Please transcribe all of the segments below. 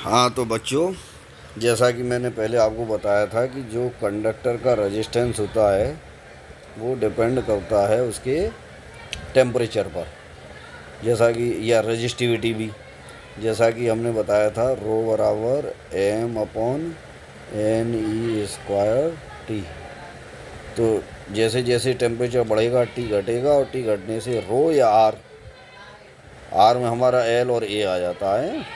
हाँ तो बच्चों, जैसा कि मैंने पहले आपको बताया था कि जो कंडक्टर का रेजिस्टेंस होता है वो डिपेंड करता है उसके टेम्परेचर पर, जैसा कि या रेजिस्टिविटी भी, जैसा कि हमने बताया था रो बराबर M upon N E square T. तो जैसे जैसे टेम्परेचर बढ़ेगा टी घटेगा, और टी घटने से रो या आर में हमारा एल और ए आ जाता है।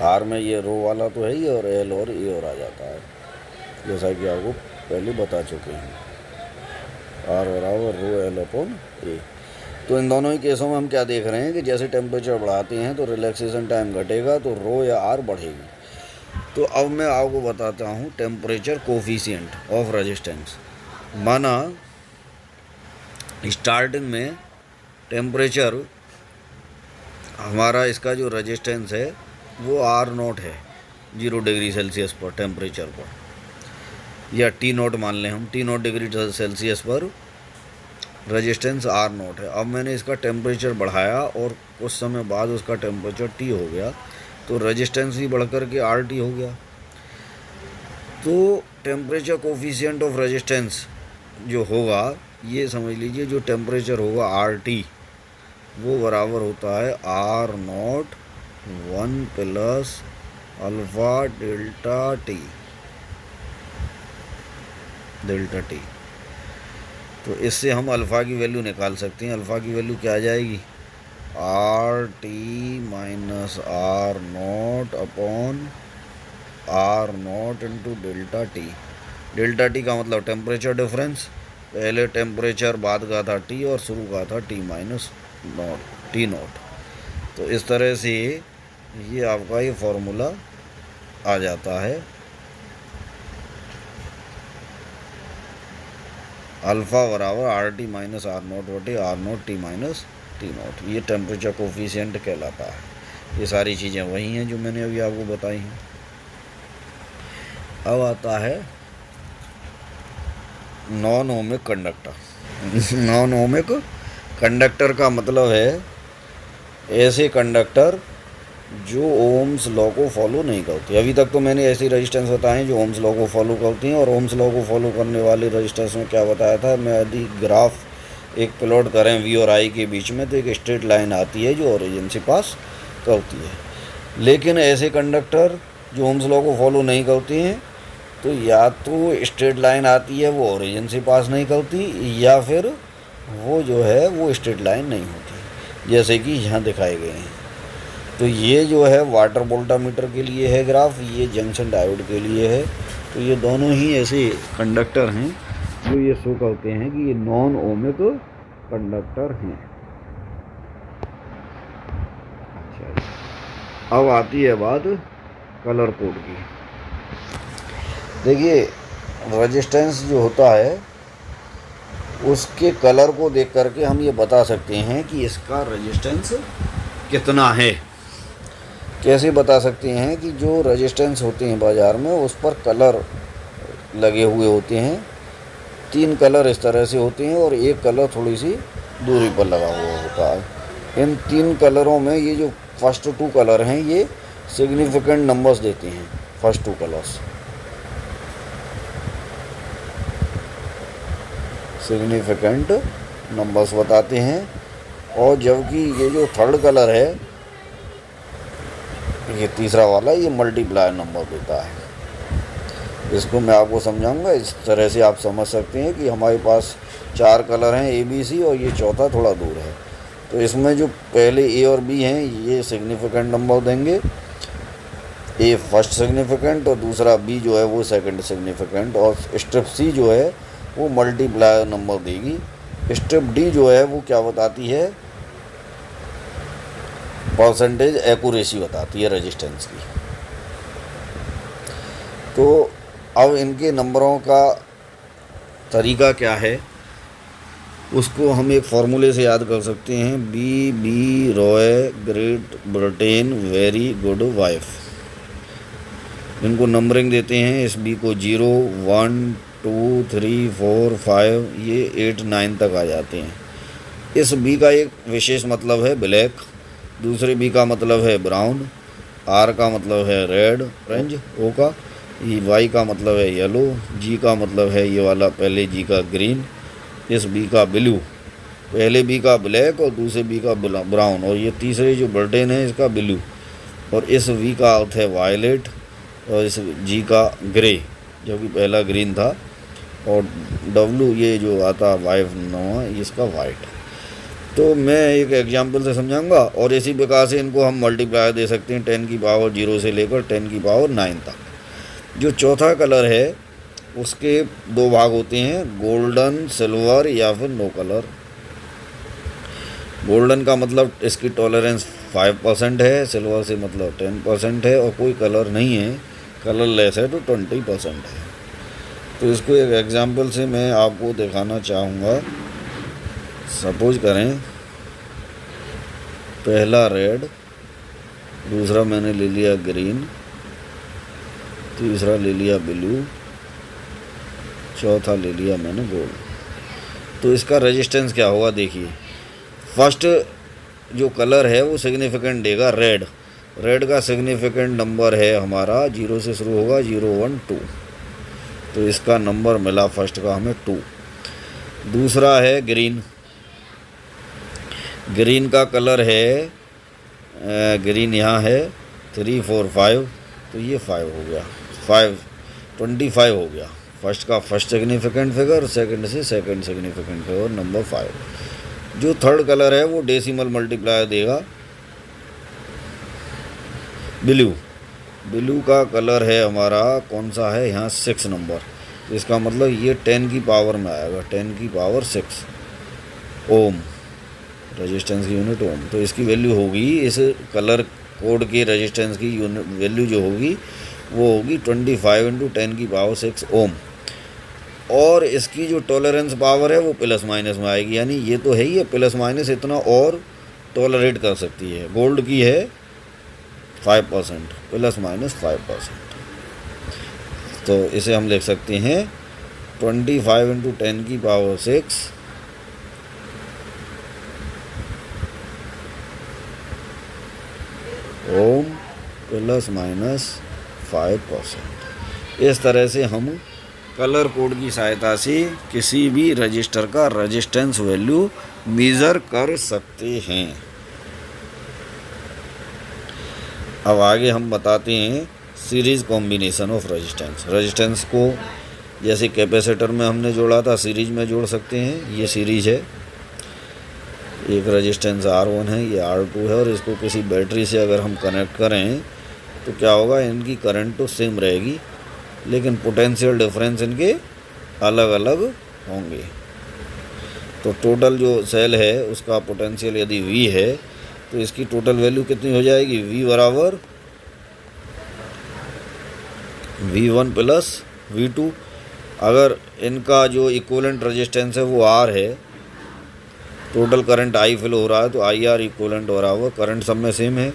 आर में ये रो वाला तो है ही, और एल और ए और आ जाता है, जैसा कि आपको पहले बता चुके हैं। आर बराबर रो एल अपॉन ए। तो इन दोनों ही केसों में हम क्या देख रहे हैं कि जैसे टेम्परेचर बढ़ाते हैं तो रिलैक्सेशन टाइम घटेगा, तो रो या आर बढ़ेगी। तो अब मैं आपको बताता हूँ टेम्परेचर कोफिशिएंट ऑफ रेजिस्टेंस। माना स्टार्टिंग में टेम्परेचर हमारा इसका जो रेजिस्टेंस है वो आर नॉट है 0 डिग्री सेल्सियस पर टेम्परेचर पर, या टी नॉट मान लें हम, टी नॉट डिग्री सेल्सियस पर रेजिस्टेंस आर नॉट है। अब मैंने इसका टेम्परेचर बढ़ाया और कुछ समय बाद उसका टेम्परेचर टी हो गया, तो रेजिस्टेंस भी बढ़ कर के आर टी हो गया। तो टेम्परेचर कोफिशिएंट ऑफ रेजिस्टेंस जो होगा, ये समझ लीजिए, जो टेम्परेचर होगा आर टी वो बराबर होता है R naught 1 plus alpha delta T. तो इससे हम अल्फ़ा की वैल्यू निकाल सकते हैं। अल्फ़ा की वैल्यू क्या आ जाएगी? R T minus R naught upon R naught into delta T. Delta T का मतलब टेम्परेचर डिफरेंस, पहले टेम्परेचर बाद का था टी और शुरू का था T minus not T not. तो इस तरह से ये आपका ये फॉर्मूला आ जाता है। अल्फ़ा बराबर R T minus R naught बटे R naught T minus T naught. ये टेम्परेचर कोफिशिएंट कहलाता है। ये सारी चीज़ें वही हैं जो मैंने अभी आपको बताई हैं। अब आता है non ohmic conductor. Non ohmic conductor का मतलब है ऐसे कंडक्टर जो ओम्स लॉ को फॉलो नहीं करते। अभी तक तो मैंने ऐसी रेजिस्टेंस बताए जो ओम्स लॉ को फॉलो करती हैं, और ओम्स लॉ को फॉलो करने वाली रेजिस्टेंस में क्या बताया था मैं, यदि ग्राफ एक प्लॉट करें वी और आई के बीच में, तो एक स्ट्रेट लाइन आती है जो ओरिजिन से पास करती है। लेकिन ऐसे कंडक्टर जो ओम्स लॉ को फॉलो नहीं करती हैं, तो या तो स्ट्रेट लाइन आती है वो ओरिजिन से पास नहीं करती, या फिर वो जो है वो स्ट्रेट लाइन नहीं होती, जैसे कि यहाँ दिखाए गए हैं। तो ये जो है वाटर वोल्टामीटर के लिए है ग्राफ, ये जंक्शन डायोड के लिए है। तो ये दोनों ही ऐसे कंडक्टर हैं जो ये शो करते हैं कि ये नॉन ओमिक कंडक्टर हैं। अच्छा, अब आती है बात कलर कोड की। देखिए, रेजिस्टेंस जो होता है उसके कलर को देख करके हम ये बता सकते हैं कि इसका रेजिस्टेंस कितना है। कैसे बता सकते हैं कि जो रेजिस्टेंस होते हैं बाज़ार में उस पर कलर लगे हुए होते हैं। 3 कलर इस तरह से होते हैं और एक कलर थोड़ी सी दूरी पर लगा हुआ होता है। इन 3 कलरों में ये जो फर्स्ट 2 कलर हैं ये सिग्निफिकेंट नंबर्स देते हैं। फर्स्ट 2 कलर्स सिग्निफिकेंट नंबर्स बताते हैं, और जबकि ये जो थर्ड कलर है, ये तीसरा वाला, ये मल्टीप्लायर नंबर देता है। इसको मैं आपको समझाऊंगा। इस तरह से आप समझ सकते हैं कि हमारे पास 4 कलर हैं ABC, और ये चौथा थोड़ा दूर है। तो इसमें जो पहले A और B हैं ये सिग्निफिकेंट नंबर देंगे। A फर्स्ट सिग्निफिकेंट और दूसरा B जो है वो सेकंड सिग्निफिकेंट, और स्ट्रिप C जो है वो मल्टीप्लायर नंबर देगी। स्ट्रिप D जो है वो क्या बताती है, परसेंटेज एक्यूरेसी बताती है रेजिस्टेंस की। तो अब इनके नंबरों का तरीका क्या है उसको हम एक फार्मूले से याद कर सकते हैं। B Roy great Britain very good wife. इनको नंबरिंग देते हैं। इस बी को 0 1 2 3 4 5 ये 8 9 तक आ जाते हैं। इस बी का एक विशेष मतलब है ब्लैक, दूसरे बी का मतलब है ब्राउन, आर का मतलब है रेड ऑरेंज, ओ का, ये वाई का मतलब है येलो, जी का मतलब है ये वाला पहले जी का ग्रीन, इस बी का ब्लू, पहले बी का ब्लैक और दूसरे बी का ब्राउन, और ये तीसरे जो बटन है इसका ब्लू, और इस वी का अर्थ है वायलेट, और इस जी का ग्रे जो कि पहला ग्रीन था, और डब्लू ये जो आता वाइफ नोवा इसका वाइट। तो मैं एक एग्जांपल से समझाऊंगा, और इसी प्रकार से इनको हम मल्टीप्लायर दे सकते हैं 10 की पावर 0 से लेकर 10 की पावर 9 तक। जो चौथा कलर है उसके दो भाग होते हैं, गोल्डन, सिल्वर या फिर नो कलर। गोल्डन का मतलब इसकी टॉलरेंस 5% है, सिल्वर से मतलब 10% है, और कोई कलर नहीं है, कलरलेस है तो 20% है। तो इसको एक एग्जांपल से मैं आपको दिखाना चाहूँगा। सपोज करें पहला रेड, दूसरा मैंने ले लिया ग्रीन, तीसरा ले लिया ब्लू, चौथा ले लिया मैंने गोल्ड। तो इसका रेजिस्टेंस क्या होगा देखिए। फर्स्ट जो कलर है वो सिग्निफिकेंट देगा रेड। रेड का सिग्निफिकेंट नंबर है हमारा 0 से शुरू होगा 0 1 2, तो इसका नंबर मिला फर्स्ट का हमें 2। दूसरा है ग्रीन, ग्रीन का कलर है ग्रीन यहाँ है 3 4 5, तो ये 5 हो गया, 5 25 हो गया। फर्स्ट का फर्स्ट सिग्निफिकेंट फिगर, सेकंड से सेकंड सिग्निफिकेंट फिगर, नंबर 5। जो थर्ड कलर है वो डेसिमल मल्टीप्लायर देगा ब्लू। ब्लू का कलर है हमारा कौन सा है यहाँ 6 नंबर, तो इसका मतलब ये 10 की पावर में आएगा, 10 की पावर 6 ओम, रेजिस्टेंस की यूनिट ओम। तो इसकी वैल्यू होगी, इस कलर कोड के रेजिस्टेंस की यूनिट वैल्यू जो होगी वो होगी 25 × 10 की पावर 6 ओम। और इसकी जो टॉलरेंस पावर है वो प्लस माइनस में आएगी, यानी ये तो है ही है, प्लस माइनस इतना और टॉलरेट कर सकती है। गोल्ड की है 5%, प्लस माइनस 5%। तो इसे हम लिख सकते हैं 25 × 10 की पावर 6 ओम प्लस माइनस 5%। इस तरह से हम कलर कोड की सहायता से किसी भी रजिस्टर का रेजिस्टेंस वैल्यू मेज़र कर सकते हैं। अब आगे हम बताते हैं series combination of resistance. Resistance को जैसे कैपेसिटर में हमने जोड़ा था सीरीज में जोड़ सकते हैं। ये सीरीज है, एक रेजिस्टेंस R1 है, ये R2 है, और इसको किसी बैटरी से अगर हम कनेक्ट करें तो क्या होगा, इनकी करंट तो सेम रहेगी लेकिन पोटेंशियल डिफरेंस इनके अलग अलग होंगे। तो टोटल जो सेल है उसका पोटेंशियल यदि V है तो इसकी टोटल वैल्यू कितनी हो जाएगी, V बराबर V1 प्लस V2। अगर इनका जो इक्विवेलेंट रेजिस्टेंस है वो R है, टोटल करंट I फ्लो हो रहा है, तो IR इक्विवेलेंट बराबर, करंट सब में सेम है,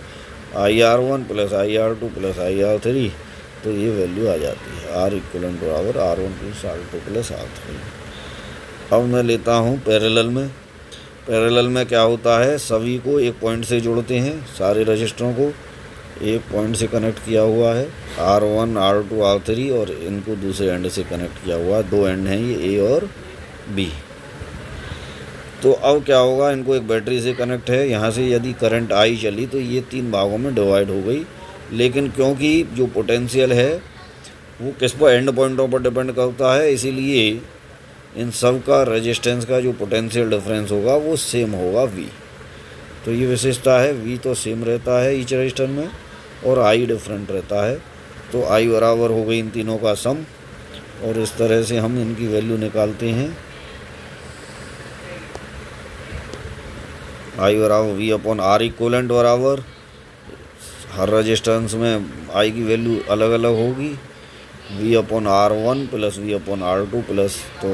IR1 plus IR2 plus IR3, तो ये वैल्यू आ जाती है R इक्विवेलेंट बराबर R1 plus R2 plus R3। अब मैं लेता हूँ पैरेलल में। पैरेलल में क्या होता है, सभी को एक पॉइंट से जोड़ते हैं, सारे रजिस्टरों को एक पॉइंट से कनेक्ट किया हुआ है, R1 R2 R3, और इनको दूसरे एंड से कनेक्ट किया हुआ है। दो एंड हैं ये A और B। तो अब क्या होगा, इनको एक बैटरी से कनेक्ट है, यहाँ से यदि करंट आई चली तो ये 3 भागों में डिवाइड हो गई। लेकिन क्योंकि जो पोटेंशियल है वो किस पर, एंड पॉइंटों पर डिपेंड करता है, इसीलिए इन सब का रेजिस्टेंस का जो पोटेंशियल डिफरेंस होगा वो सेम होगा V। तो ये विशेषता है, V तो सेम रहता है ईच रजिस्टर में और I डिफरेंट रहता है। तो I बराबर हो गई इन तीनों का सम, और इस तरह से हम इनकी वैल्यू निकालते हैं। I बराबर V अपॉन R इक्वलेंट बराबर, हर रजिस्टेंस में I की वैल्यू अलग अलग होगी, V upon R1 plus V upon R2 plus तो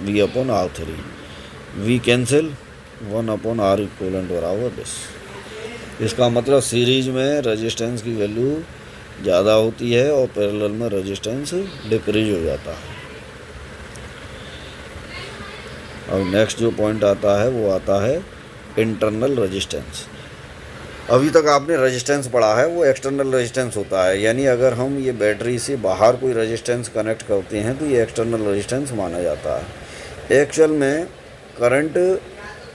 V upon R3, V cancel, 1 upon R equivalent बराबर दिस। इसका मतलब सीरीज में रेजिस्टेंस की वैल्यू ज़्यादा होती है और पैरेलल में रेजिस्टेंस डिक्रीज हो जाता है। अब नेक्स्ट जो पॉइंट आता है वो आता है इंटरनल रेजिस्टेंस। अभी तक आपने रेजिस्टेंस पढ़ा है, वो एक्सटर्नल रेजिस्टेंस होता है, यानी अगर हम ये बैटरी से बाहर कोई रेजिस्टेंस कनेक्ट करते हैं तो ये एक्सटर्नल रेजिस्टेंस माना जाता है। एक्चुअल में करंट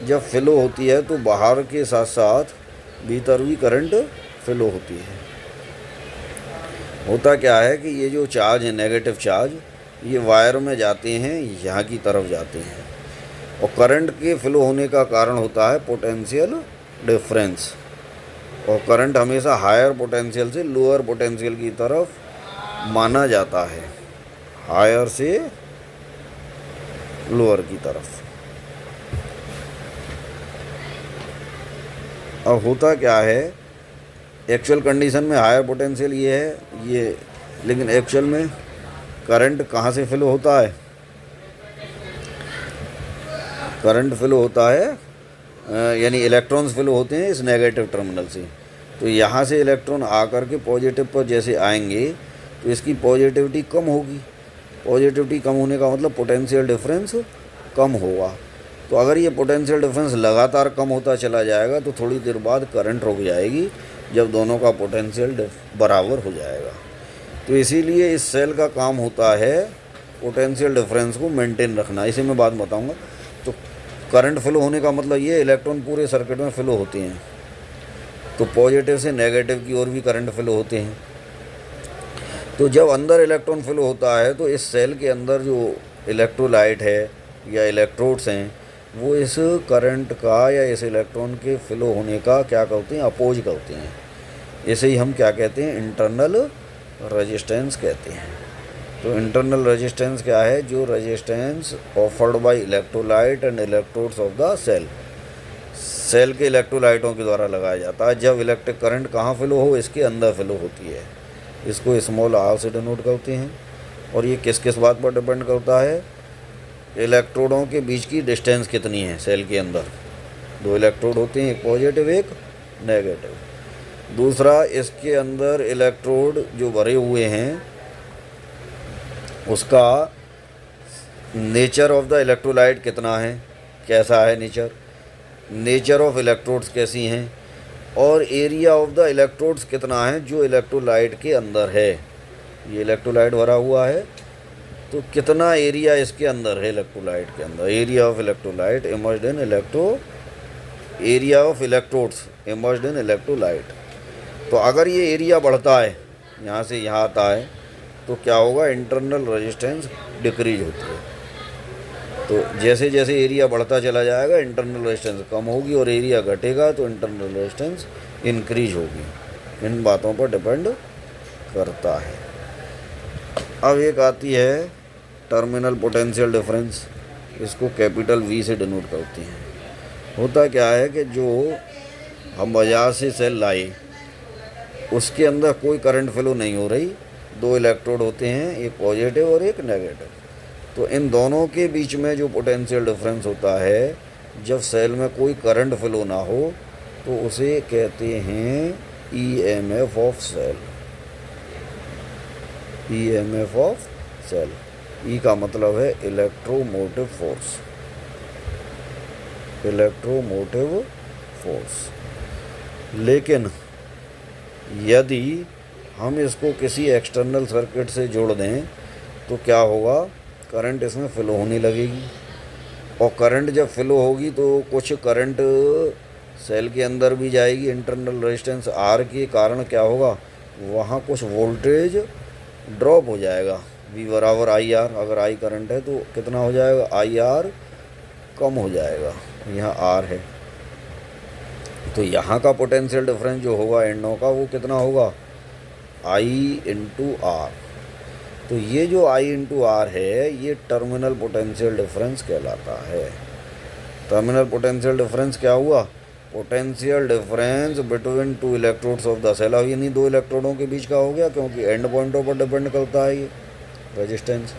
जब फ्लो होती है तो बाहर के साथ साथ भीतर भी करंट फ्लो होती है। होता क्या है कि ये जो चार्ज है, नेगेटिव चार्ज, ये वायर में जाते हैं, यहाँ की तरफ जाते हैं, और करंट के फ्लो होने का कारण होता है पोटेंशियल डिफरेंस। और करंट हमेशा हायर पोटेंशियल से लोअर पोटेंशियल की तरफ माना जाता है, हायर से लोअर की तरफ। अब होता क्या है, एक्चुअल कंडीशन में हायर पोटेंशियल ये है ये, लेकिन एक्चुअल में करंट कहाँ से फ्लो होता है? करंट फ्लो होता है यानी इलेक्ट्रॉन्स फ्लो होते हैं इस नेगेटिव टर्मिनल से। तो यहाँ से इलेक्ट्रॉन आकर के पॉजिटिव पर जैसे आएंगे तो इसकी पॉजिटिविटी कम होगी। पॉजिटिविटी कम होने का मतलब पोटेंशियल डिफरेंस कम होगा। तो अगर ये पोटेंशियल डिफरेंस लगातार कम होता चला जाएगा तो थोड़ी देर बाद करंट रुक जाएगी, जब दोनों का पोटेंशियल बराबर हो जाएगा। तो इसीलिए इस सेल का काम होता है पोटेंशियल डिफरेंस को मेंटेन रखना। इसे मैं बात बताऊंगा। तो करंट फ्लो होने का मतलब ये इलेक्ट्रॉन पूरे सर्किट में फ्लो होते हैं, तो पॉजिटिव से नेगेटिव की ओर भी करंट फ्लो होते हैं। तो जब अंदर इलेक्ट्रॉन फ्लो होता है तो इस सेल के अंदर जो इलेक्ट्रोलाइट है या इलेक्ट्रोड्स हैं वो इस करंट का या इस इलेक्ट्रॉन के फ्लो होने का क्या करते हैं? अपोज करते हैं। इसे ही हम क्या कहते हैं? इंटरनल रेजिस्टेंस कहते हैं। तो इंटरनल रेजिस्टेंस क्या है? जो resistance offered by electrolyte and electrodes of the cell, cell के इलेक्ट्रोलाइटों के द्वारा लगाया जाता है। जब इलेक्ट्रिक करंट कहाँ फ्लो हो? इसके अंदर फ्लो होती है। इसको स्मॉल आर से डिनोट करते हैं। और ये किस किस बात पर डिपेंड करता है? इलेक्ट्रोडों के बीच की डिस्टेंस कितनी है सेल के अंदर। दो इलेक्ट्रोड होते हैं, एक पॉजिटिव एक नेगेटिव। दूसरा, इसके अंदर इलेक्ट्रोड जो भरे हुए हैं उसका नेचर ऑफ द इलेक्ट्रोलाइट कितना है, कैसा है नेचर, नेचर ऑफ इलेक्ट्रोड्स कैसी हैं, और एरिया ऑफ द इलेक्ट्रोड्स कितना है जो इलेक्ट्रोलाइट के अंदर है। ये इलेक्ट्रोलाइट भरा हुआ है तो कितना एरिया इसके अंदर है इलेक्ट्रोलाइट के अंदर। Area of electrolyte emerged in area of electrodes emerged in electrolyte. तो अगर ये एरिया बढ़ता है, यहाँ से यहाँ आता है, तो क्या होगा? इंटरनल रेजिस्टेंस डिक्रीज होती है। तो जैसे जैसे एरिया बढ़ता चला जाएगा इंटरनल रेजिस्टेंस कम होगी, और एरिया घटेगा तो इंटरनल रेजिस्टेंस इंक्रीज होगी। इन बातों पर डिपेंड करता है। अब एक आती है टर्मिनल पोटेंशियल डिफरेंस। इसको कैपिटल वी से डिनोट करते हैं। होता क्या है कि जो हम बाजार से सेल लाए उसके अंदर कोई करंट फ्लो नहीं हो रही, दो इलेक्ट्रोड होते हैं, एक पॉजिटिव और एक नेगेटिव। तो इन दोनों के बीच में जो पोटेंशियल डिफरेंस होता है, जब सेल में कोई करंट फ्लो ना हो तो उसे कहते हैं EMF of cell. EMF of cell, E का मतलब है इलेक्ट्रोमोटिव फोर्स। Electromotive force. लेकिन यदि हम इसको किसी एक्सटर्नल सर्किट से जोड़ दें तो क्या होगा? करंट इसमें फ्लो होने लगेगी, और करंट जब फ्लो होगी तो कुछ करंट सेल के अंदर भी जाएगी। इंटरनल रेजिस्टेंस आर के कारण क्या होगा? वहाँ कुछ वोल्टेज ड्रॉप हो जाएगा। V बराबर आई आर। अगर आई करंट है तो कितना हो जाएगा? आई आर कम हो जाएगा। यहाँ आर है तो यहाँ का पोटेंशियल डिफरेंस जो होगा एंडों का वो कितना होगा? आई इंटू आर। तो ये जो आई इंटू आर है ये टर्मिनल पोटेंशियल डिफरेंस कहलाता है। टर्मिनल पोटेंशियल डिफरेंस क्या हुआ? Potential difference between two electrodes of the cell. अब ये नहीं दो इलेक्ट्रोडों के बीच का हो गया, क्योंकि एंड पॉइंटों पर डिपेंड करता है ये रेजिस्टेंस।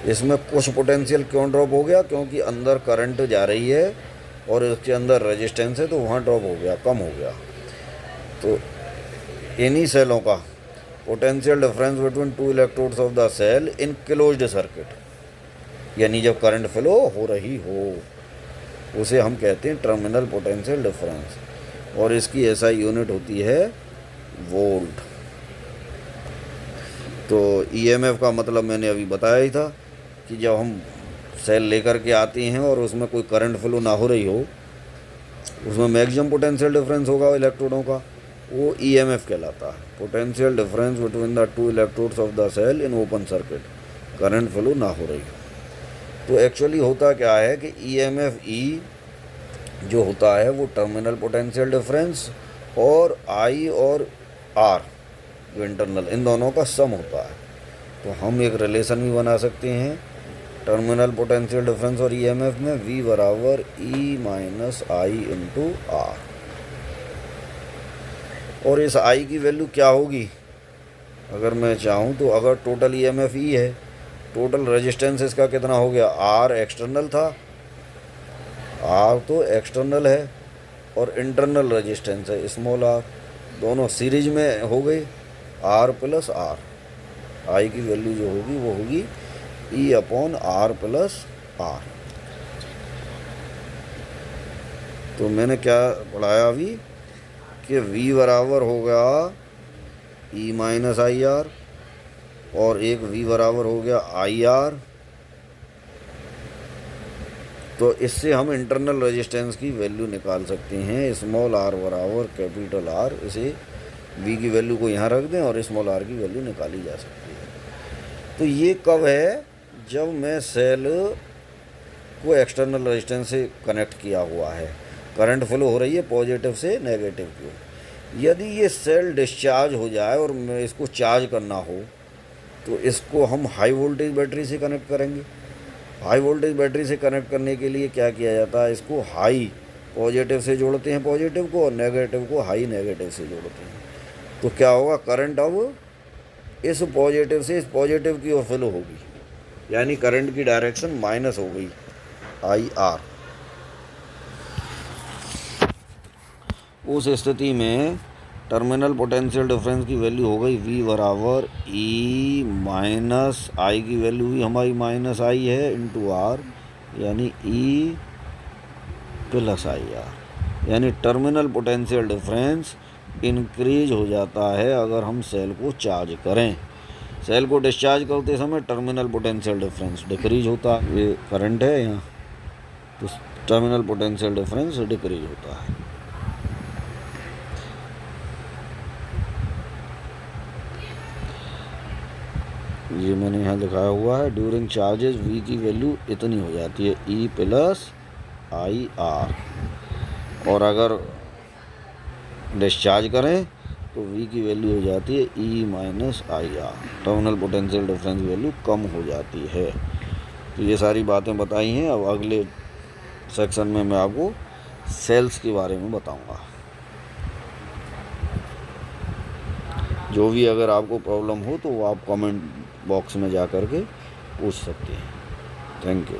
इसमें कुछ पोटेंशियल क्यों ड्रॉप हो गया? क्योंकि अंदर करंट जा रही है और इसके अंदर रेजिस्टेंस है, तो वहाँ ड्रॉप हो गया, कम हो गया। तो इन्हीं सेलों का potential difference between two electrodes of the cell in closed circuit, यानी जब करंट फ्लो हो रही हो, उसे हम कहते हैं टर्मिनल पोटेंशियल डिफरेंस। और इसकी एसआई यूनिट होती है वोल्ट। तो ईएमएफ का मतलब मैंने अभी बताया ही था कि जब हम सेल लेकर के आते हैं और उसमें कोई करंट फ्लो ना हो रही हो, उसमें मैक्सिमम पोटेंशियल डिफरेंस होगा इलेक्ट्रोडों का, वो ईएमएफ कहलाता है। Potential difference between the two electrodes of the cell in open circuit, current flow ना हो रही हो। तो एक्चुअली होता क्या है कि ईएमएफ ई जो होता है वो टर्मिनल पोटेंशियल डिफरेंस और आई और आर जो इंटरनल, इन दोनों का सम होता है। तो हम एक रिलेशन भी बना सकते हैं टर्मिनल पोटेंशियल डिफरेंस और ईएमएफ में, V बराबर E minus I into R. और इस I की वैल्यू क्या होगी, अगर मैं चाहूँ तो, अगर टोटल ईएमएफ E है, टोटल रेजिस्टेंस इसका कितना हो गया, R एक्सटर्नल था, R तो एक्सटर्नल है, और इंटरनल रेजिस्टेंस है स्मॉल r, दोनों सीरीज में हो गई, R प्लस R। I की वैल्यू जो होगी वो होगी E upon R plus R। तो मैंने क्या पढ़ाया अभी कि V बराबर होगा E माइनस आई आर, और एक V बराबर हो गया आई आर। तो इससे हम इंटरनल रेजिस्टेंस की वैल्यू निकाल सकते हैं, स्मॉल r बराबर कैपिटल R। इसे V की वैल्यू को यहाँ रख दें और स्मॉल r की वैल्यू निकाली जा सकती है। तो ये कब है, जब मैं सेल को एक्सटर्नल रेजिस्टेंस से कनेक्ट किया हुआ है, करंट फ्लो हो रही है पॉजिटिव से नेगेटिव की। यदि ये सेल डिस्चार्ज हो जाए और मैं इसको चार्ज करना हो, तो इसको हम हाई वोल्टेज बैटरी से कनेक्ट करेंगे। हाई वोल्टेज बैटरी से कनेक्ट करने के लिए क्या किया जाता है, इसको हाई पॉजिटिव से जोड़ते हैं पॉजिटिव को, और नेगेटिव को हाई नेगेटिव से जोड़ते हैं। तो क्या होगा, करंट अब इस पॉजिटिव से इस पॉजिटिव की ओर फ्लो होगी, यानी करंट की डायरेक्शन माइनस हो गई आई आर। उस स्थिति में टर्मिनल पोटेंशियल डिफरेंस की वैल्यू हो गई V बराबर E माइनस आई की वैल्यू भी हमारी माइनस आई है इंटू R, यानी E प्लस आई आर। यानी टर्मिनल पोटेंशियल डिफरेंस इंक्रीज हो जाता है अगर हम सेल को चार्ज करें। सेल को डिस्चार्ज करते समय टर्मिनल पोटेंशियल डिफरेंस डिक्रीज होता है, ये करंट है यहाँ, तो टर्मिनल पोटेंशियल डिफरेंस डिक्रीज होता है। ये मैंने यहाँ दिखाया हुआ है, ड्यूरिंग चार्जेस V की वैल्यू इतनी हो जाती है E प्लस आई आर, और अगर डिस्चार्ज करें तो V की वैल्यू हो जाती है E minus I R. Terminal potential difference value कम हो जाती है। तो ये सारी बातें बताई हैं। अब अगले सेक्शन में मैं आपको सेल्स के बारे में बताऊंगा। जो भी अगर आपको प्रॉब्लम हो तो वो आप कमेंट बॉक्स में जा कर के पूछ सकते हैं। Thank you.